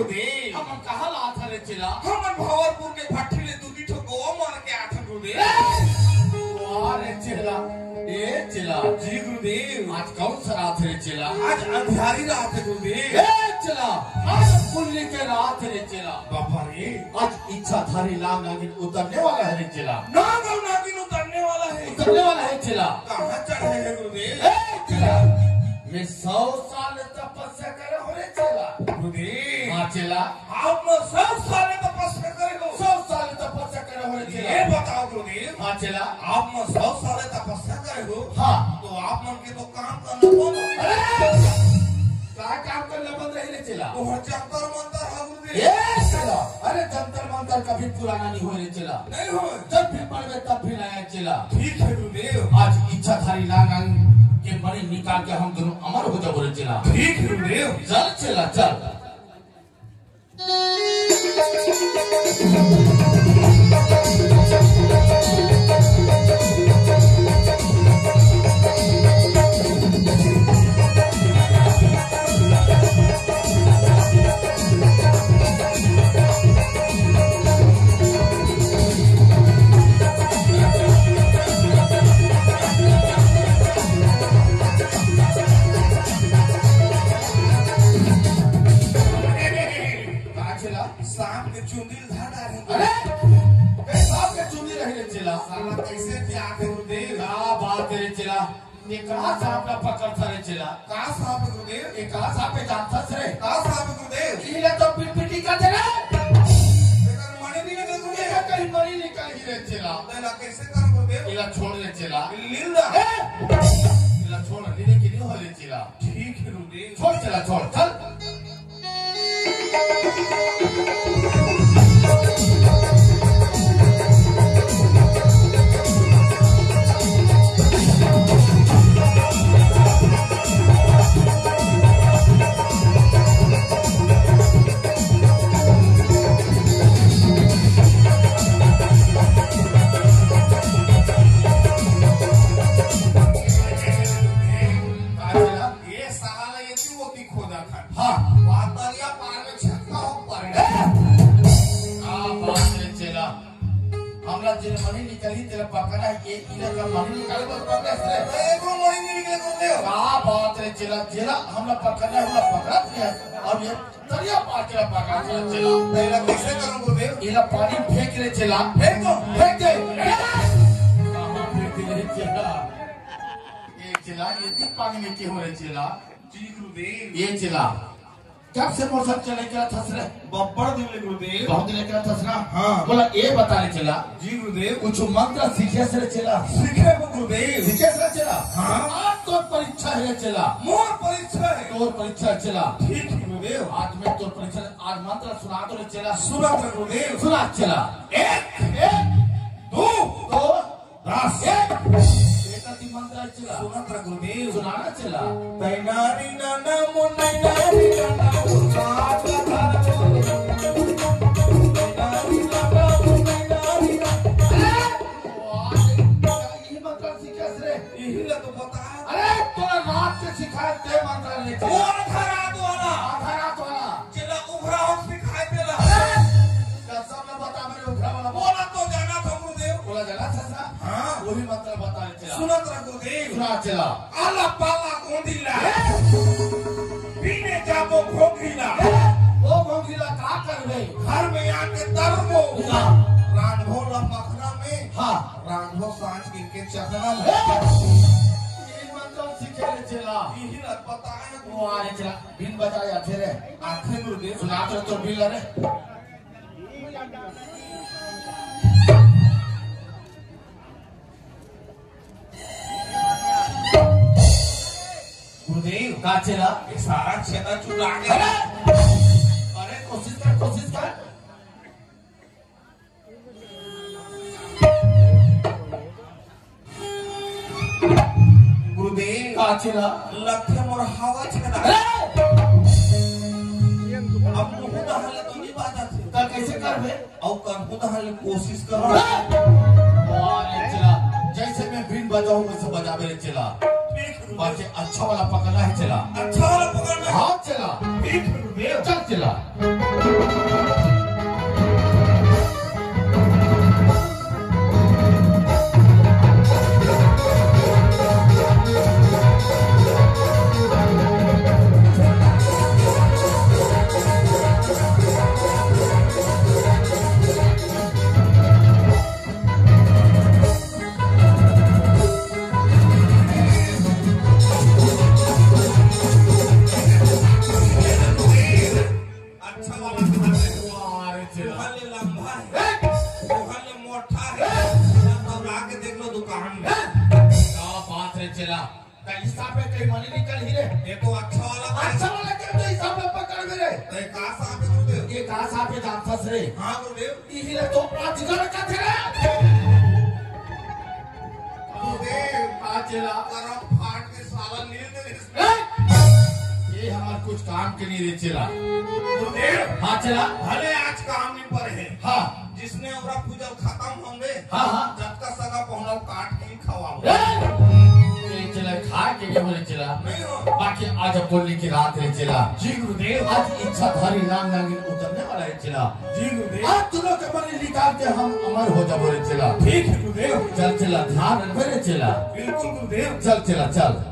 गुरुदेव हम कहा ला था रे चिला हम भावरपुर के भट्टी ले दूधी ठो गो मार के आथे गुरुदेव वारे चिला ए चिला जी गुरुदेव आज कौन सा रात है चिला आज अंधियारी रात है गुरुदेव ए चिला आज पुण्य के रात है चिला बाबा रे आज इच्छा धारी लांग नागिन उतरने वाला है चिला नागिन उतरने वाला है चिला कहाँ चढ़े है गुरुदेव ए चिला मैं 100 साल तपस्या करे हो रे चिला गुरुदेव हाँ चिला आप 100 साल तपस्या करे हो 100 साल तपस्या करे हो रे चिला ये बताओ गुरुदेव हाँ चिला आप 100 साल तपस्या करे हो हाँ तो आप मन के तो काम करना बंद क्या काम करना बंद रही रे चिला तो जंतर मंतर है गुरुदेव ये चिला अरे जंतर मंतर कभी पुराना नहीं हो रे चिला नहीं हो जब भी पढ़वे तब भी नया चिला ठीक है गुरुदेव आज इच्छा धारी लांग के मणि निकाल के हम दोनों अमर हो जाओ रे चिला ठीक है गुरुदेव चल चिला चल सांप के चुंदिल धारा है अरे सांप के चुंदी रही रे चिला साला कैसे त्याग है गुरुदेव क्या बात है रे चिला ये कहाँ सांप ना पकड़ता रे चिला कहाँ सांप है गुरुदेव ये कहाँ सांप पे जानता रे कहाँ सांप है गुरुदेव इले तो पिटी का तेरा लेकिन मणि नहीं लगे गुरुदेव ये कहीं मणि निकल ही रे चिला लेला कैसे कर गुरुदेव इला छोड़ रे चिला लील दा इला छोड़ लीले की नहीं हो रे चिला ठीक है गुरुदेव छोड़ चिला छोड़ चल मणि निकली तेरा पकड़ा ये इला का मणि निकाले बस पकड़े से एको मणि नहीं निकले गुरुदेव क्या बात रे चिला चिला हमला पकड़ना हमला पकड़ा दिया और ये तरिया पार के पकड़ा चिला लेला कैसे करूं गुरुदेव इला पानी फेंक रे चिला फेंक दो फेंक दे कहां फेंक दे चिला ये चिला ये दी पानी में क्यों रे चिला जी गुरुदेव ये चिला कब से मौसम चले क्या थस रे बब्बर दिले गुरुदेव बहुत दिन क्या थस रहा हाँ बोला ये बता रे चिला जी गुरुदेव कुछ मंत्र सीखे से चिला सीखे वो गुरुदेव सीखे से चिला हाँ आज तो परीक्षा है चिला मोर परीक्षा है तोर परीक्षा चिला ठीक है गुरुदेव आज मैं तोर परीक्षा आज मंत्र सुना तो चिला सुना था गुरुदेव सुना चिला एक दो दो 10 एक मंत्र चिला सुना था गुरुदेव सुनाना चिला तैनारी नाना मुन्नैनारी नाना साथ का तैनारी नाना मुन्नैनारी ये मंत्र सीखे से यही ला तो बता अरे तोरा रात से सिखाए ते मंत्र ले वो आधा रात वाला चिल्ला उभरा हो सिखाए देला कसम ना बता मेरे उखरा वाला बोला तो जाना था गुरुदेव बोला जला था हाँ वही मंत्र बता रे चिला सुना था गुरुदेव सुना चिला आला पाला गोंदिला पीने जाबो घोंघिला वो भोगिला का करबे घर में आके तरबो हाँ रांधो ला मखना में हाँ रांधो सांझ के चखना में ये मंत्र सीखे रे चिला यही ला बताया वो आने चिला बिन बजाया थे रे आखे गुरुदेव सुना तो बिल रे गुरुदेव का चिला ये सारा छेदा चुरा अरे गया अरे कोशिश कर गुरुदेव का चिला लखे मोर हवा छेदा अरे अब मुंह दहले तो नहीं बात थे का कैसे करबे और कंपू दहले कोशिश करो अरे चिला जैसे मैं बिन बजाऊं वैसे बजावे रे चिला ठीक बाकी अच्छा वाला पकड़ना है चिला अच्छा वाला पकड़ना हाँ चिला ठीक गुरुदेव चल चिला चल ही रे। ये तो अच्छा वाला अच्छा वाला क्या तो हिसाब में पकड़ मेरे। तो कहाँ साहब है गुरुदेव? ये कहाँ साहब है जान फंस रे। हाँ गुरुदेव। ही रे तो अजगर का थे रे। गुरुदेव चला करम फाट के साला नील ने ये हमारे कुछ काम के नहीं रे चला। गुरुदेव हाँ चला भले आज काम नहीं पर है। हाँ जिसने ओरा पूजा खत्म होंगे हाँ हाँ जब का सगा पहुना काट के खवाओ ये चला खा के क्या बोले चला नहीं हो। बाकी आज बोलने की रात है चला। जी गुरुदेव। आज इच्छाधारी नाम नागिन उतरने वाला है चला। जी गुरुदेव। आज दोनों के मन निकाल के हम अमर हो जा बोले चला। ठीक है गुरुदेव। चल चला ध्यान रख चला। बिल्कुल गुरुदेव। चल चला चल।